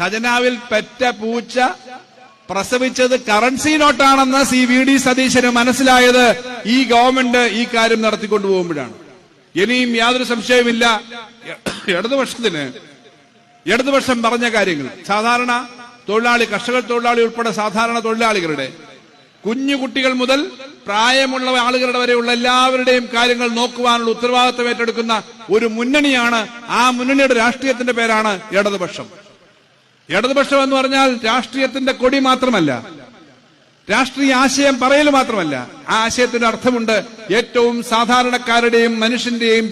ഖജനാവിൽ പെറ്റ പൂച്ച പ്രസവിച്ചത് കറൻസി നോട്ടാണെന്ന് വി.ഡി. സതീശന് മനസ്സിലായത് ഈ ഗവൺമെന്റ് ഈ കാര്യം നടത്തിക്കൊണ്ടുപോകുമ്പോഴാണ്. ഇനിയും യാതൊരു സംശയവുമില്ല, ഇടതുപക്ഷം പറഞ്ഞ കാര്യങ്ങൾ സാധാരണ തൊഴിലാളി, കർഷക തൊഴിലാളി ഉൾപ്പെടെ സാധാരണ തൊഴിലാളികളുടെ, കുഞ്ഞുകുട്ടികൾ മുതൽ പ്രായമുള്ള ആളുകളുടെ വരെയുള്ള എല്ലാവരുടെയും കാര്യങ്ങൾ നോക്കുവാനുള്ള ഉത്തരവാദിത്തം ഏറ്റെടുക്കുന്ന ഒരു മുന്നണിയാണ്. ആ മുന്നണിയുടെ രാഷ്ട്രീയത്തിന്റെ പേരാണ് ഇടതുപക്ഷം. ഇടതുപക്ഷം എന്ന് പറഞ്ഞാൽ രാഷ്ട്രീയത്തിന്റെ കൊടി മാത്രമല്ല, രാഷ്ട്രീയ ആശയം പറയൽ മാത്രമല്ല. ആ ആശയത്തിന്റെ അർത്ഥമുണ്ട്. ഏറ്റവും സാധാരണക്കാരുടെയും മനുഷ്യന്റെയും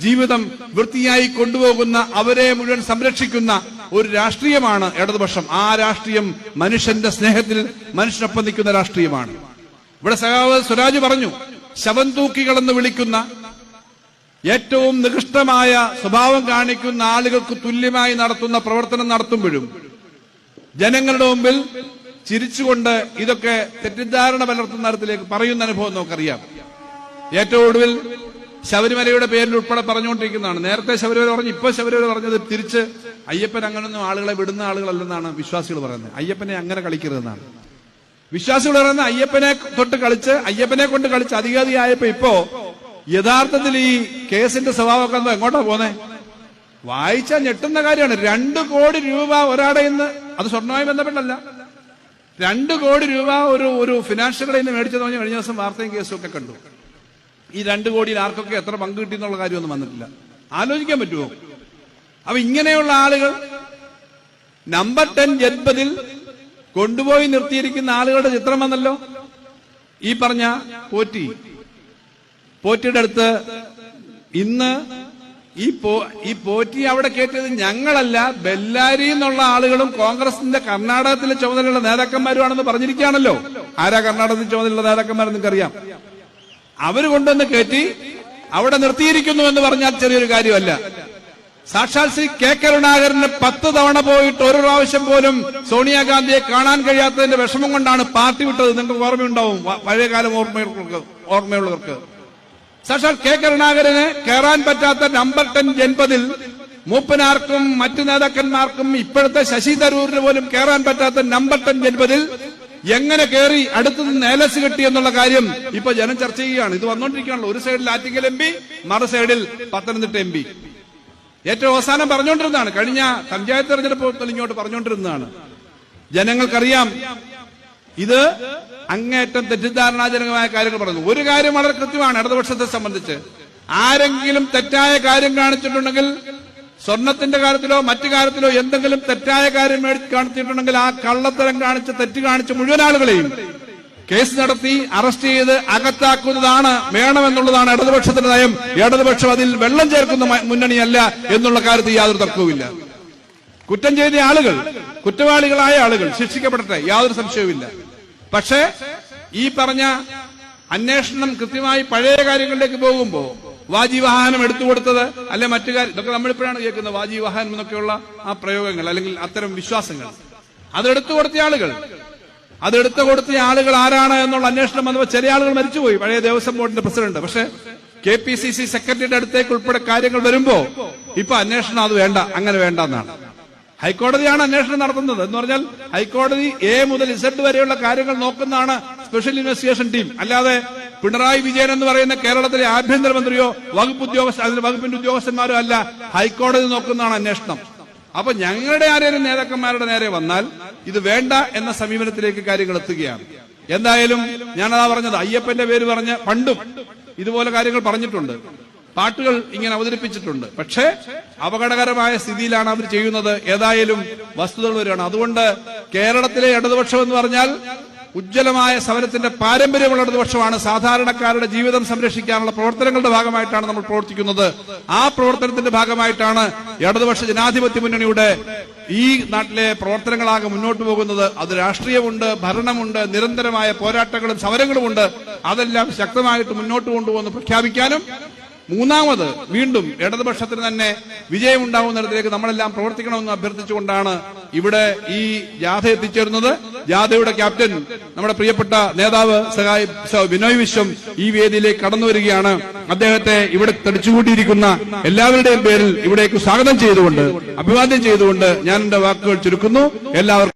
ജീവിതം വൃത്തിയായി കൊണ്ടുപോകുന്ന, അവരെ മുഴുവൻ സംരക്ഷിക്കുന്ന ഒരു രാഷ്ട്രീയമാണ് ഇടതുപക്ഷം. ആ രാഷ്ട്രീയം മനുഷ്യന്റെ സ്നേഹത്തിൽ മനുഷ്യനൊപ്പം നിൽക്കുന്ന രാഷ്ട്രീയമാണ്. ഇവിടെ സഖാവ് സ്വരാജ് പറഞ്ഞു, ശവം തൂക്കികളെന്ന് വിളിക്കുന്ന, ഏറ്റവും നികൃഷ്ടമായ സ്വഭാവം കാണിക്കുന്ന ആളുകൾക്ക് തുല്യമായി നടത്തുന്ന പ്രവർത്തനം നടത്തുമ്പോഴും ജനങ്ങളുടെ മുമ്പിൽ ചിരിച്ചുകൊണ്ട് ഇതൊക്കെ തെറ്റിദ്ധാരണ പലർത്തുന്ന തരത്തിലേക്ക് പറയുന്ന അനുഭവം നമുക്കറിയാം. ഏറ്റവും ഒടുവിൽ ശബരിമലയുടെ പേരിൽ ഉൾപ്പെടെ പറഞ്ഞുകൊണ്ടിരിക്കുന്നതാണ്. നേരത്തെ ശബരിമല പറഞ്ഞു, ഇപ്പൊ ശബരിമല പറഞ്ഞത് തിരിച്ച് അയ്യപ്പൻ അങ്ങനൊന്നും ആളുകളെ വിടുന്ന ആളുകളല്ലെന്നാണ് വിശ്വാസികൾ പറയുന്നത്. അയ്യപ്പനെ അങ്ങനെ കളിക്കരുതെന്നാണ് വിശ്വാസികൾ പറയുന്നത്. അയ്യപ്പനെ തൊട്ട് കളിച്ച്, അയ്യപ്പനെ കൊണ്ട് കളിച്ച് അധികാരിയായപ്പോ ഇപ്പോ യഥാർത്ഥത്തിൽ ഈ കേസിന്റെ സ്വഭാവമൊക്കെ എങ്ങോട്ടാ പോന്നെ? വായിച്ചാൽ ഞെട്ടുന്ന കാര്യമാണ്. 2 കോടി രൂപ ഒരാടെ ഇന്ന്, അത് സ്വർണ്ണവുമായി ബന്ധപ്പെട്ടല്ല, 2 കോടി രൂപ ഒരു ഫിനാൻഷ്യൽ കടയിൽ നിന്ന് മേടിച്ചത് പറഞ്ഞ് കഴിഞ്ഞ ദിവസം വാർത്തയും കേസും ഒക്കെ കണ്ടു. ഈ 2 കോടിയിൽ ആർക്കൊക്കെ എത്ര പങ്ക് കിട്ടി എന്നുള്ള കാര്യമൊന്നും വന്നിട്ടില്ല. ആലോചിക്കാൻ പറ്റുമോ? അപ്പൊ ഇങ്ങനെയുള്ള ആളുകൾ നമ്പർ 10 ജൻപതിൽ കൊണ്ടുപോയി നിർത്തിയിരിക്കുന്ന ആളുകളുടെ ചിത്രം വന്നല്ലോ. ഈ പറഞ്ഞ പോറ്റിയുടെ അടുത്ത് ഇന്ന് ഈ പോറ്റി അവിടെ കയറ്റിയത് ഞങ്ങളല്ല, ബെല്ലാരി എന്നുള്ള ആളുകളും കോൺഗ്രസിന്റെ കർണാടകത്തിലെ ചുമതലയുള്ള നേതാക്കന്മാരുമാണെന്ന് പറഞ്ഞിരിക്കുകയാണല്ലോ. ആരാ കർണാടകത്തിൽ ചുമതലയുള്ള നേതാക്കന്മാരെന്ന് നിങ്ങൾക്കറിയാം. അവര് കൊണ്ടുവന്ന് കയറ്റി അവിടെ നിർത്തിയിരിക്കുന്നു എന്ന് പറഞ്ഞാൽ ചെറിയൊരു കാര്യമല്ല. സാക്ഷാൽ ശ്രീ കെ കരുണാകരന് 10 തവണ പോയിട്ട് ഒരു പ്രാവശ്യം സോണിയാഗാന്ധിയെ കാണാൻ കഴിയാത്തതിന്റെ വിഷമം കൊണ്ടാണ് പാർട്ടി വിട്ടത്. നിങ്ങൾക്ക് ഓർമ്മയുണ്ടാവും, പഴയകാലം ഓർമ്മയുള്ളവർക്ക്. സാക്ഷാൽ കെ കരുണാകരന് കയറാൻ പറ്റാത്ത നമ്പർ 10 ജൻപതിൽ മൂപ്പനാർക്കും മറ്റു നേതാക്കന്മാർക്കും ഇപ്പോഴത്തെ ശശി തരൂരിന് പോലും കയറാൻ പറ്റാത്ത നമ്പർ 10 ജൻപതിൽ എങ്ങനെ കയറി അടുത്തുനിന്ന് ഏലസ് കിട്ടി എന്നുള്ള കാര്യം ഇപ്പൊ ജനം ചർച്ച ചെയ്യുകയാണ്. ഇത് വന്നുകൊണ്ടിരിക്കുകയാണല്ലോ. ഒരു സൈഡിൽ ആറ്റിങ്ങൽ എം പി, മറു സൈഡിൽ പത്തനംതിട്ട എം പി. ഏറ്റവും അവസാനം പറഞ്ഞുകൊണ്ടിരുന്നതാണ്, കഴിഞ്ഞ പഞ്ചായത്ത് തെരഞ്ഞെടുപ്പ് ഇങ്ങോട്ട് പറഞ്ഞുകൊണ്ടിരുന്നതാണ്. ജനങ്ങൾക്കറിയാം ഇത് അങ്ങേറ്റം തെറ്റിദ്ധാരണാജനകമായ കാര്യങ്ങൾ പറയുന്നു. ഒരു കാര്യം വളരെ കൃത്യമാണ് ഇടതുപക്ഷത്തെ സംബന്ധിച്ച്, ആരെങ്കിലും തെറ്റായ കാര്യം കാണിച്ചിട്ടുണ്ടെങ്കിൽ, സ്വർണത്തിന്റെ കാര്യത്തിലോ മറ്റു കാര്യത്തിലോ എന്തെങ്കിലും തെറ്റായ കാര്യം കാണിച്ചിട്ടുണ്ടെങ്കിൽ ആ കള്ളത്തരം കാണിച്ച്, തെറ്റ് കാണിച്ച് മുഴുവൻ ആളുകളെയും കേസ് നടത്തി അറസ്റ്റ് ചെയ്ത് അകത്താക്കുന്നതാണ് വേണമെന്നുള്ളതാണ് ഇടതുപക്ഷത്തിന്റെ നയം. ഇടതുപക്ഷം അതിൽ വെള്ളം ചേർക്കുന്ന മുന്നണിയല്ല എന്നുള്ള കാര്യത്തിൽ യാതൊരു തർക്കവുമില്ല. കുറ്റം ചെയ്ത ആളുകൾ, കുറ്റവാളികളായ ആളുകൾ ശിക്ഷിക്കപ്പെടട്ടെ, യാതൊരു സംശയവുമില്ല. പക്ഷേ ഈ പറഞ്ഞ അന്വേഷണം കൃത്യമായി പഴയ കാര്യങ്ങളിലേക്ക് പോകുമ്പോ വാജിവാഹനം എടുത്തുകൊടുത്തത് അല്ലെ മറ്റു കാര്യം, ഇതൊക്കെ നമ്മളിപ്പോഴാണ് കേൾക്കുന്നത്, വാജിവാഹനം എന്നൊക്കെയുള്ള ആ പ്രയോഗങ്ങൾ അല്ലെങ്കിൽ അത്തരം വിശ്വാസങ്ങൾ. അതെടുത്തു കൊടുത്ത ആളുകൾ ആരാണ് എന്നുള്ള അന്വേഷണം വന്നപ്പോൾ ചില ആളുകൾ മരിച്ചുപോയി. പഴയ ദേവസ്വം ബോർഡിന്റെ പ്രസിഡന്റ്. പക്ഷെ KPCC സെക്രട്ടറിയുടെ അടുത്തേക്ക് ഉൾപ്പെടെ കാര്യങ്ങൾ വരുമ്പോ ഇപ്പൊ അന്വേഷണം അത് വേണ്ട, അങ്ങനെ വേണ്ടെന്നാണ്. ഹൈക്കോടതിയാണ് അന്വേഷണം നടത്തുന്നത്. എന്ന് പറഞ്ഞാൽ ഹൈക്കോടതി A മുതൽ Z വരെയുള്ള കാര്യങ്ങൾ നോക്കുന്നതാണ് സ്പെഷ്യൽ ഇൻവെസ്റ്റിഗേഷൻ ടീം. അല്ലാതെ പിണറായി വിജയൻ എന്ന് പറയുന്ന കേരളത്തിലെ ആഭ്യന്തരമന്ത്രിയോ വകുപ്പിന്റെ ഉദ്യോഗസ്ഥന്മാരോ അല്ല, ഹൈക്കോടതി നോക്കുന്നതാണ് അന്വേഷണം. അപ്പൊ ഞങ്ങളുടെ ആരെങ്കിലും നേതാക്കന്മാരുടെ നേരെ വന്നാൽ ഇത് വേണ്ട എന്ന സമീപനത്തിലേക്ക് കാര്യങ്ങൾ എത്തുകയാണ്. എന്തായാലും ഞാനതാ പറഞ്ഞത്, അയ്യപ്പന്റെ പേര് പറഞ്ഞ് പണ്ടും ഇതുപോലെ കാര്യങ്ങൾ പറഞ്ഞിട്ടുണ്ട്, പാട്ടുകൾ ഇങ്ങനെ അവതരിപ്പിച്ചിട്ടുണ്ട്. പക്ഷേ അപകടകരമായ സ്ഥിതിയിലാണ് അവർ ചെയ്യുന്നത്. ഏതായാലും വസ്തുതകൾ വരികയാണ്. അതുകൊണ്ട് കേരളത്തിലെ ഇടതുപക്ഷം എന്ന് പറഞ്ഞാൽ ഉജ്ജ്വലമായ സമരത്തിന്റെ പാരമ്പര്യമുള്ള ഇടതുപക്ഷമാണ്. സാധാരണക്കാരുടെ ജീവിതം സംരക്ഷിക്കാനുള്ള പ്രവർത്തനങ്ങളുടെ ഭാഗമായിട്ടാണ് നമ്മൾ പ്രവർത്തിക്കുന്നത്. ആ പ്രവർത്തനത്തിന്റെ ഭാഗമായിട്ടാണ് ഇടതുപക്ഷ ജനാധിപത്യ മുന്നണിയുടെ ഈ നാട്ടിലെ പ്രവർത്തനങ്ങളാകെ മുന്നോട്ട് പോകുന്നത്. അത് രാഷ്ട്രീയമുണ്ട്, ഭരണമുണ്ട്, നിരന്തരമായ പോരാട്ടങ്ങളും സമരങ്ങളുമുണ്ട്. അതെല്ലാം ശക്തമായിട്ട് മുന്നോട്ട് കൊണ്ടുപോകുന്നു പ്രഖ്യാപിക്കാനും, മൂന്നാമത് വീണ്ടും ഇടതുപക്ഷത്തിന് തന്നെ വിജയമുണ്ടാവുന്നിടത്തിലേക്ക് നമ്മളെല്ലാം പ്രവർത്തിക്കണമെന്ന് അഭ്യർത്ഥിച്ചുകൊണ്ടാണ് ഇവിടെ ഈ ജാഥ എത്തിച്ചേർന്നത്. ജാഥയുടെ ക്യാപ്റ്റൻ നമ്മുടെ പ്രിയപ്പെട്ട നേതാവ് ബിനോയ് വിശ്വം ഈ വേദിയിലേക്ക് കടന്നു വരികയാണ്. അദ്ദേഹത്തെ ഇവിടെ തടിച്ചുകൂട്ടിയിരിക്കുന്ന എല്ലാവരുടെയും പേരിൽ ഇവിടേക്ക് സ്വാഗതം ചെയ്തുകൊണ്ട്, അഭിവാദ്യം ചെയ്തുകൊണ്ട് ഞാൻ എന്റെ വാക്കുകൾ ചുരുക്കുന്നു. എല്ലാവർക്കും